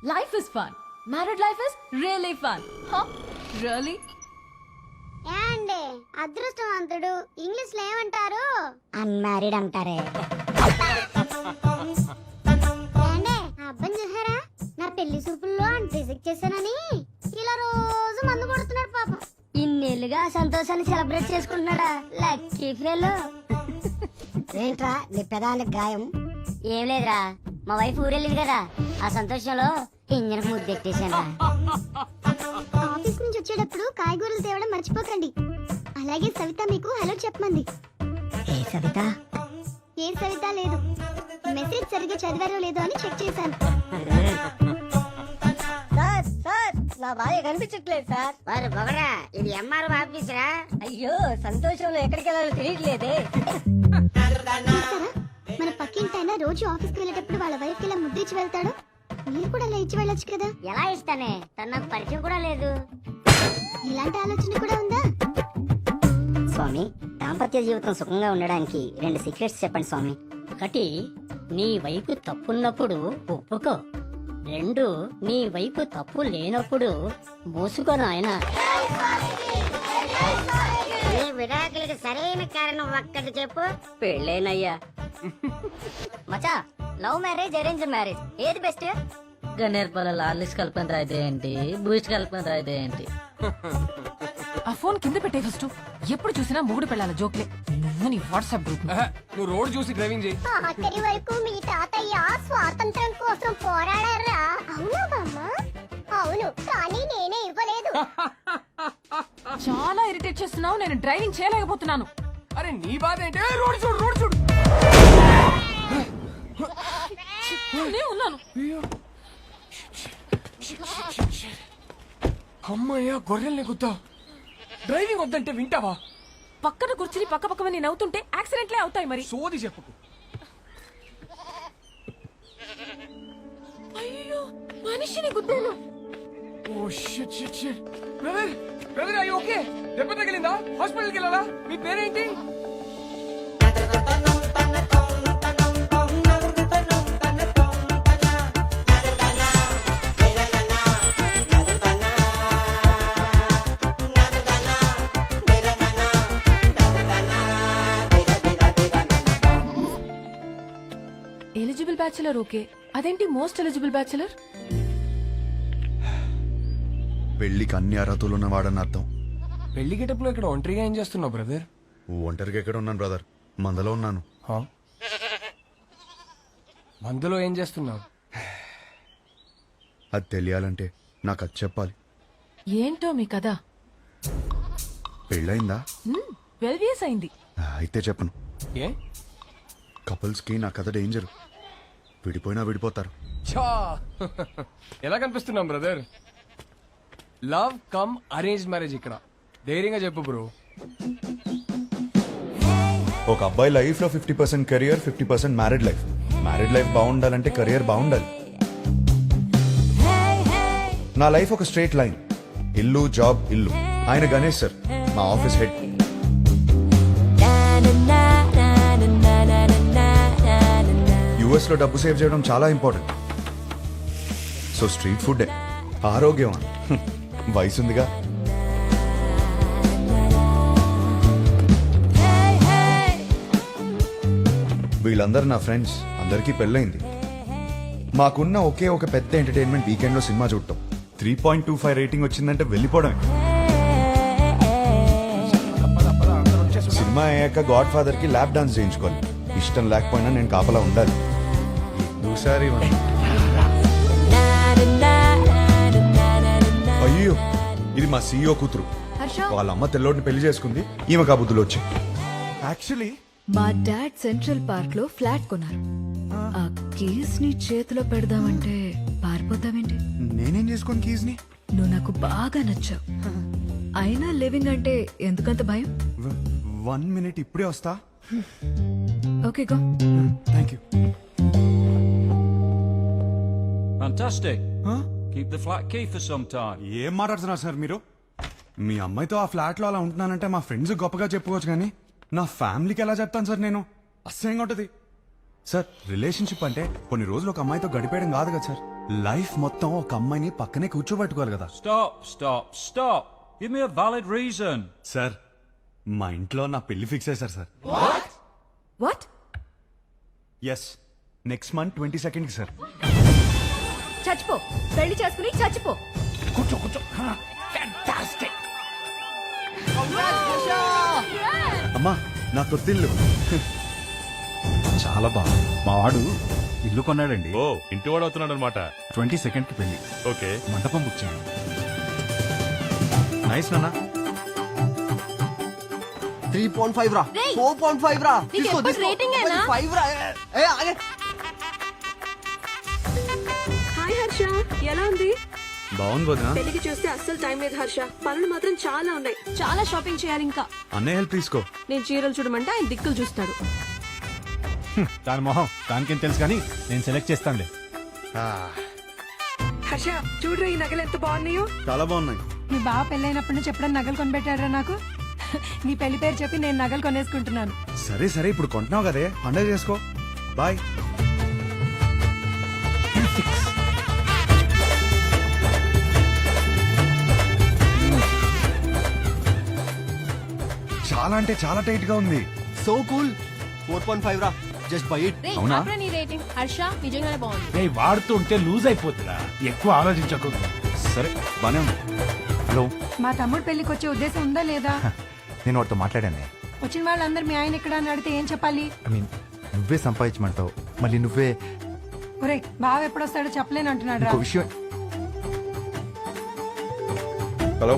Life is fun. Married life is really fun. Huh? Really? ఏండి అదృష్టవంతుడు English లో ఏమంటారు? అన్మ్యారీడ్ అంటారే. ఏండి ఆ అబ్బాయిని చూసారా? నా పెళ్లి చూపుల్లో అని రిజెక్ట్ చేశానని ఇలా రోజు మందు కొడుతున్నాడు పాపం. ఇన్నేళ్లుగా ఆ సంతోషాన్ని సెలబ్రేట్ చేసుకుంటున్నాడా? Lucky fellow. ఏంట్రా నీ పెదానికి గాయం? ఏం లేదురా, మా వైఫ్ ఊరెళ్ళింది కదా, ఆ సంతోషంలో ఇంజన్ ముద్దెట్టేశాను. ఆఫీస్ నుంచి వచ్చేటప్పుడు కాయగూరలు తేవడం మర్చిపోకండి. అలాగే సవిత మీకు హలో చెప్పమంది. ఏ సవిత? ఏ సవిత లేదు, మెసేజ్ సరిగ్గా చదివారో లేదో అని చెక్ చేశాను. సార్ సార్ నా భార్య కనిపించట్లేదు సార్. వారు బొగరా, ఇది ఎంఆర్ ఆఫీస్ రా. అయ్యో సంతోషంలో ఎక్కడికి వెళ్ళాలో తెలియట్లేదే. చూస్తారా, మన పక్కింటైనా రోజు ఆఫీస్కి వెళ్ళేటప్పుడు వాళ్ళ వైఫ్ ఇలా ముద్దిచ్చి వెళ్తాడు. మీరు కూడా అలా ఇచ్చి వెళ్ళొచ్చు కదా. ఎలా ఇస్తానే, తను నాకు పరిచయం కూడా లేదు. ఇలాంటి ఆలోచన కూడా ఉందా? స్వామి, దాంపత్య జీవితం సుఖంగా ఉండడానికి 2 సీక్రెట్స్ చెప్పండి స్వామి. 1, నీ వైపు తప్పున్నప్పుడు ఒప్పుకో. 2, నీ వైపు తప్పు లేనప్పుడు మోసుకో నాయనా. నీ విడాకులకి సరైన కారణం ఒక్కటి చెప్పు. పెళ్ళేనయ్యా. మచా, లవ్ మ్యారేజ్ అరేంజ్ మ్యారేజ్ ఏది బెస్ట్? గన్నేరు పొలాలు ఆర్లిస్ కలుపుకొని తాగితే ఏంటి, బూస్ట్ కలుపుకొని తాగితే ఏంటి? ఆ ఫోన్ కింద పెట్టే ఫస్ట్. ఎప్పుడు చూసినా మొగుడు పెళ్ళాల జోక్లే. నువ్వు నీ వాట్సాప్ గ్రూప్. నువ్వు రోడ్ చూసి డ్రైవింగ్ చేయి. ఆఖరి వరకు మీ తాతయ్య స్వాతంత్రం కోసం పోరాడారా? అవునా బామ్మ? అవును, కానీ నేనే ఇవ్వలేదు. చాలా ఇరిటేట్ చేస్తున్నావు. నేను డ్రైవింగ్ చేయలేకపోతున్నాను. అరే నీ బాధ ఏంటి? రోడ్ చూడు, రోడ్ చూడు. నేను ఉన్నాను. అమ్మయ్యా, గొర్రెల్ని గుద్దా. డ్రైవింగ్ వద్దంటే వింటావా? పక్కన కూర్చుని పక్క పక్కన నేను అవుతుంటే యాక్సిడెంట్లే అవుతాయి మరి. సోది చెప్పుకు. అయ్యో, మనిషిని గుద్దాను. Oh shit shit shit. Brother, brother, అయ్యి ఓకే? దెబ్బ తగిలిందా? హాస్పిటల్కి వెళ్ళాలా? మీ పేరేంటి? ఎలిజిబుల్ బ్యాచులర్ ఓకే, అదేంటి మోస్ట్ ఎలిజిబుల్ బ్యాచులర్? పెళ్లికి అన్ని అర్హతలు ఉన్నవాడని అర్థం. పెళ్లి గెటప్లో ఇక్కడ ఒంటరిగా ఏం చేస్తున్నావు బ్రదర్? ఒంటరిగా ఎక్కడ ఉన్నాను బ్రదర్, మందలో ఉన్నాను. మందులో ఏం చేస్తున్నావు? అది తెలియాలంటే నాకు అది చెప్పాలి. ఏంటో మీ కదా. పెళ్ళయిందా? 12 years అయింది. అయితే చెప్పను. ఏ? కపుల్స్ కి నా కథ డేంజర్. విడిపోయినా విడిపోతారు. ఛా! ఎలా కనిపిస్తున్నాం brother? Love come arrange marriage ఇక్కడ. ధైర్యంగా చెప్పు బ్రో. ఒక అబ్బాయి లైఫ్ లో 50% career, 50% married life. Married life బాగుండాలంటే కెరియర్ బాగుండాలి. నా లైఫ్ ఒక స్ట్రైట్ లైన్. ఇల్లు, జాబ్, ఇల్లు. ఆయన గణేష్ సార్, మా ఆఫీస్ హెడ్. యుఎస్ లో డబ్బు సేవ్ చేయడం చాలా ఇంపార్టెంట్. సో స్ట్రీట్ ఫుడ్ ఆరోగ్యం. వయసుందిగా. వీళ్ళందరూ నా ఫ్రెండ్స్, అందరికీ పెళ్ళైంది. మాకున్న ఒకే ఒక పెద్ద ఎంటర్టైన్మెంట్ వీకెండ్ లో సినిమా చూడటం. 3.25 రేటింగ్ వచ్చిందంటే వెళ్ళిపోవడమే. సినిమా అయ్యాక గాడ్ ఫాదర్ కి ల్యాప్ డాన్స్ చేయించుకోవాలి. ఇష్టం లేకపోయినా నేను కాపలా ఉండాలి. ఒకసారి అయ్యో, ఇది మా సీఈఓ కూతురు. వాళ్ళ అమ్మ తెల్లోడిని పెళ్లి చేసుకుంది. ఈమె కాబుద్దులు వచ్చి యాక్చువల్లీ మా డాడ్ సెంట్రల్ పార్క్ లో ఫ్లాట్ కొన్నారు. ఆ కీస్ ని చేతిలో పెడదామంటే పారిపోతావేంటి? నేనేం చేసుకోను కీజ్ ని. నువ్వు నాకు బాగా నచ్చావు. అయినా లివింగ్ అంటే ఎందుకంత భయం? 1 minute, ఇప్పుడే వస్తా. Okay go. Thank you. Fantastic. Keep the flat key for some time. ఏం మాట్లాడుతున్నారు సార్ మీరు? మీ అమ్మాయితో ఆ ఫ్లాట్ లో అలా ఉంటున్నానంటే మా ఫ్రెండ్స్ గొప్పగా చెప్పుకోవచ్చు, కానీ నా ఫ్యామిలీకి ఎలా చెప్తాను సార్ నేను? అసహ్యంగా ఉంటది సార్. రిలేషన్షిప్ అంటే కొన్ని రోజులు ఒక అమ్మాయితో గడిపేయడం కాదు కదా సార్. లైఫ్ మొత్తం ఒక అమ్మాయిని పక్కనే కూర్చోబెట్టుకోవాలి కదా Stop, stop, stop. Give me a valid reason. Sir మా ఇంట్లో నా పెళ్లి ఫిక్స్ అయ్యారు sir what? Yes next month 22nd sir చచ్చిపో, పెళ్లి చేసుకుని చచ్చిపో. అమ్మా నా తొత్తిల్లు చాలా బాగా మా వాడు ఇల్లు కొన్నాడండి. ఓ ఇంటి వాడు అవుతున్నాడు అనమాట. 22nd కి పెళ్లి. ఓకే మండపం బుక్ చేయండి. నైస్ నాన్న 3.5 రా, 4.5 రా, తీసుకో, తీసుకో. రేటింగ్ ఏనా? 5 రా. ఆగే. హాయ్ హర్ష, ఎలా ఉంది? బాగుంది వదినా. పెళ్లికి చూస్తే అస్సలు టైం లేదు హర్ష, పనులు మాత్రం చాలా ఉన్నాయి. చాలా షాపింగ్ చేయాలి ఇంకా. అన్నయ్య హెల్ప్ తీసుకో. నేను చీరలు చూడమంటే ఆయన దిక్కులు చూస్తాడు. దాని మొహం దానికేం తెలుసు కానీ నేను సెలెక్ట్ చేస్తానులే. హర్ష చూడరా, ఈ నగలు ఎంత బాగున్నాయో. చాలా బాగున్నాయి. మీ బావ పెళ్ళైనప్పటి నుంచి ఎప్పుడైనా నగలు కొనిపెట్టారా నాకు? నీ పెళ్లి పేరు చెప్పి నేను నగలు కొనేసుకుంటున్నాను. సరే సరే ఇప్పుడు కొంటున్నావు కదే, పండగ చేసుకో. బాయ్. చాలా అంటే చాలా టైట్ గా ఉంది. So cool. 4.5 రా, జస్ట్ బై ఇట్. అవునా? నీ రేటింగ్ హర్ష నిజంగానే బాగుంది. రేయ్, వాడుతూ ఉంటే లూజ్ అయిపోతుందా, ఎక్కువ ఆలోచించకు. సరే బానే ఉంది. హలో మా తమ్ముడు పెళ్లికి వచ్చే ఉద్దేశం ఉందా లేదా? నేను వాడితో మాట్లాడానే. వచ్చిన వాళ్ళందరూ మీ ఆయన ఎక్కడ అని అడిగితే ఏం చెప్పాలి? ఐ మీన్ నువ్వే సంపాదించమంటావు, మళ్ళీ నువ్వే. ఒరే, బావ ఎప్పుడొస్తాడో చెప్పలేను అంటున్నాడు రా. ఇంకో విషయం. హలో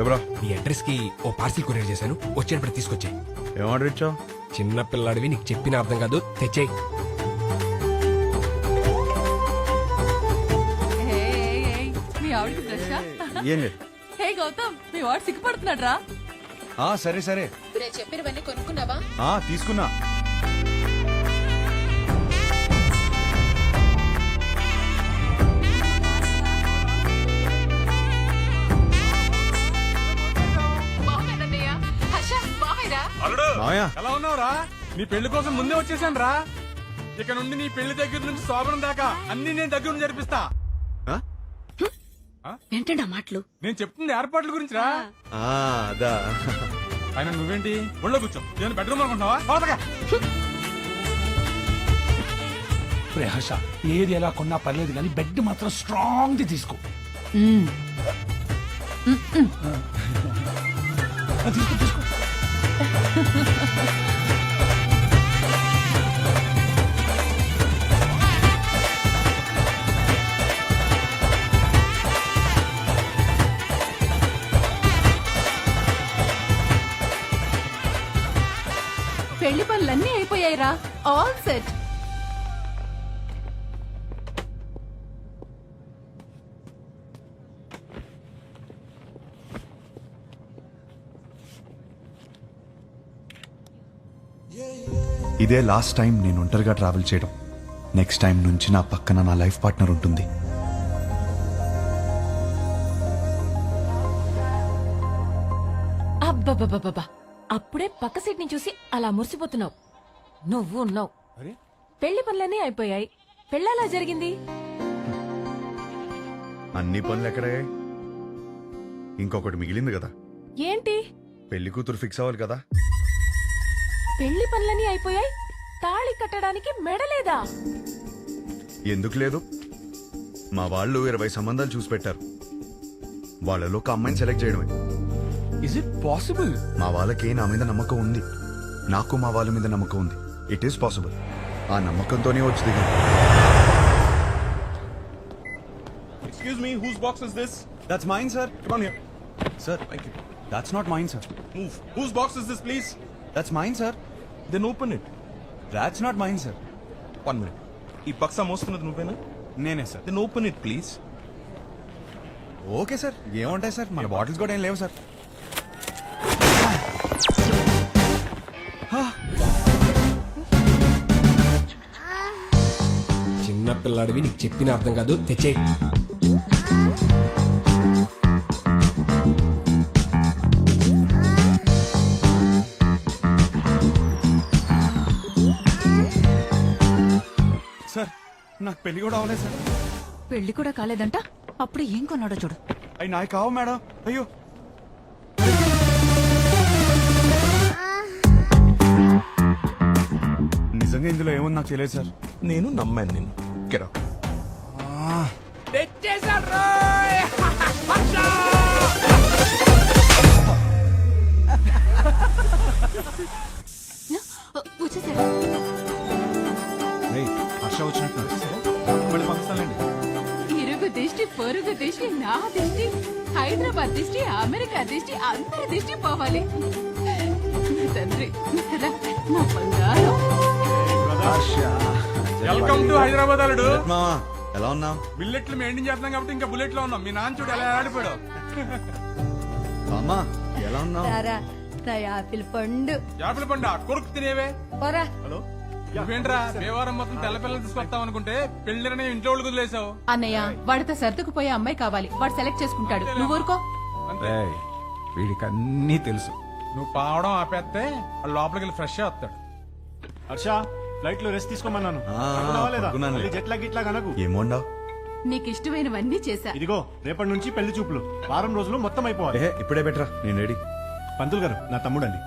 ఎవరా? నీ అడ్రస్ కి ఓ పార్సిల్ కొరియర్ చేశాను, వచ్చేటప్పుడు తీసుకొచ్చాయి. ఏం ఆర్డర్ ఇచ్చావు? చిన్న పిల్లాడివి, నీకు చెప్పిన అర్థం కాదు, తెచ్చేయి. మీ ఆవిడకి బ్రష్? ఏం లేదు. హే గౌతమ్, మీ వాడు సిగ్గుపడుతున్నాడు రా. సరే సరే చెప్పినవన్నీ కొనుక్కున్నావా? తీసుకున్నా. మాయా ఎలా ఉన్నావురా? నీ పెళ్లి కోసం ముందే వచ్చేసాను రా. ఇక నుండి నీ పెళ్లి దగ్గర నుంచి శోభనం దాకా అన్ని నేను దగ్గర నుండి జరిపిస్తా. ఏంటండి ఆ మాటలు? నేను చెప్తుంది ఏర్పాట్ల గురించి రా. అదా ఆయన నువ్వేంటి ఒళ్ళో కూర్చో, నేను బెడ్రూమ్ అనుకుంటున్నావా? పోతగా. హర్ష, ఏది ఎలా కొన్నా పర్లేదు కానీ బెడ్ మాత్రం స్ట్రాంగ్ ది తీసుకో. తీసుకో తీసుకో. పెళ్లి పనులన్నీ అయిపోయాయిరా, ఆల్ సెట్. ఇదే లాస్ట్ టైం నేను ఒంటరిగా ట్రావెల్ చేయడం. నెక్స్ట్ టైం నుంచి నా పక్కన నా లైఫ్ పార్ట్నర్ ఉంటుంది. అబ్బబ్బబ్బబ్బా, అప్పుడే పక్క సీట్ ని చూసి అలా మురిసిపోతున్నావు. నువ్వు ఉన్నావు. పెళ్లి పనులన్నీ అయిపోయాయి, పెళ్ళలా జరిగింది. అన్ని పనులు ఎక్కడే? ఇంకొకటి మిగిలింది కదా. ఏంటి? పెళ్లి కూతురు ఫిక్స్ అవ్వాలి కదా. పెళ్లి పనులన్నీ అయిపోయాయి, తాళి కట్టడానికి మెడలేదా? ఎందుకు లేదు? మా వాళ్ళు 20 సంబంధాలు చూసి పెట్టారు. వాళ్ళలో ఒక అమ్మాయిని సెలెక్ట్ చేయడమే. Is it possible? మా వాళ్ళకి నా మీద నమ్మకం ఉంది, నాకు మా వాళ్ళ మీద నమ్మకం ఉంది. It is possible. ఆ నమ్మకంతోనే వచ్చి దిగా. Excuse me, whose box is this? That's mine sir. Come on here. Sir thank you. That's not mine sir. Move. Whose box is this please? That's mine sir. Then open it. That's not mine sir. 1 minute. ఈ బక్సా మోస్తున్నది నువ్వేనా? నేనే సార్. Then open it please. Okay sir. ఏముంటాయి సార్, మన bottles కూడా ఏం లేవు సార్. చిన్న పిల్లాడివి, నీకు చెప్పిన అర్థం కాదు, తెచ్చేయి. సార్ నాకు పెళ్లి కూడా అవ్వలేదు సార్. పెళ్లి కూడా కాలేదంట అప్పుడు ఏం కొన్నాడో చూడు. అవి నాయి కావు మేడం. అయ్యో నిజంగా ఇందులో ఏముంది నాకు తెలియదు సార్. నేను నమ్మాను నిన్ను. Get out. వచ్చేసాడు. హర్ష వచ్చినట్టు మళ్ళీ పంపిస్తానండి. ఇరుగు దిష్టి పొరుగు దిష్టి నా దిష్టి హైదరాబాద్ దిష్టి అమెరికా దిష్టి అందరి దిష్టి పోవాలి. తండ్రి రా, నా బంగారం. వెల్కమ్ టు హైదరాబాద్ అల్లుడు. మావా ఎలా ఉన్నావు? బిల్లెట్లు మెయింటైన్ చేస్తున్నాం కాబట్టి ఇంకా బుల్లెట్ లో ఉన్నాం. మీ నాన్న చూడు ఎలా ఆడిపోయాడు. అమ్మా ఎలా ఉన్నావు? యాపిల్ పండు యాపిల్ పండు కొరుకు తినేవే. హలో నువ్వేంట్రా దేవారం మొత్తం తెల్ల పిల్లలు తీసుకొస్తావు అనుకుంటే పెళ్లిరని ఇంట్లో వాళ్ళు వదిలేసావు. అన్నయ్య వాడితో సర్దుకుపోయే అమ్మాయి కావాలి. వాడు సెలెక్ట్ చేసుకుంటాడు. నువ్వు ఊరుకో. వీడికి అన్నీ తెలుసు. నువ్వు పావడం ఆపేస్తే వాడు లోపలికి వెళ్ళి ఫ్రెష్ వస్తాడు. హర్ష ఫ్లైట్ లో రెస్ట్ తీసుకోమన్నాను. జెట్లా గిట్లా కనకు ఏమోండావు? నీకు ఇష్టమైనవన్నీ చేశా. ఇదిగో రేపటి నుంచి పెళ్లి చూపులు వారం రోజులు మొత్తం అయిపోవాలి. ఇప్పుడే బెటరా, నేను రెడీ. పంతులు గారు నా తమ్ముడండి.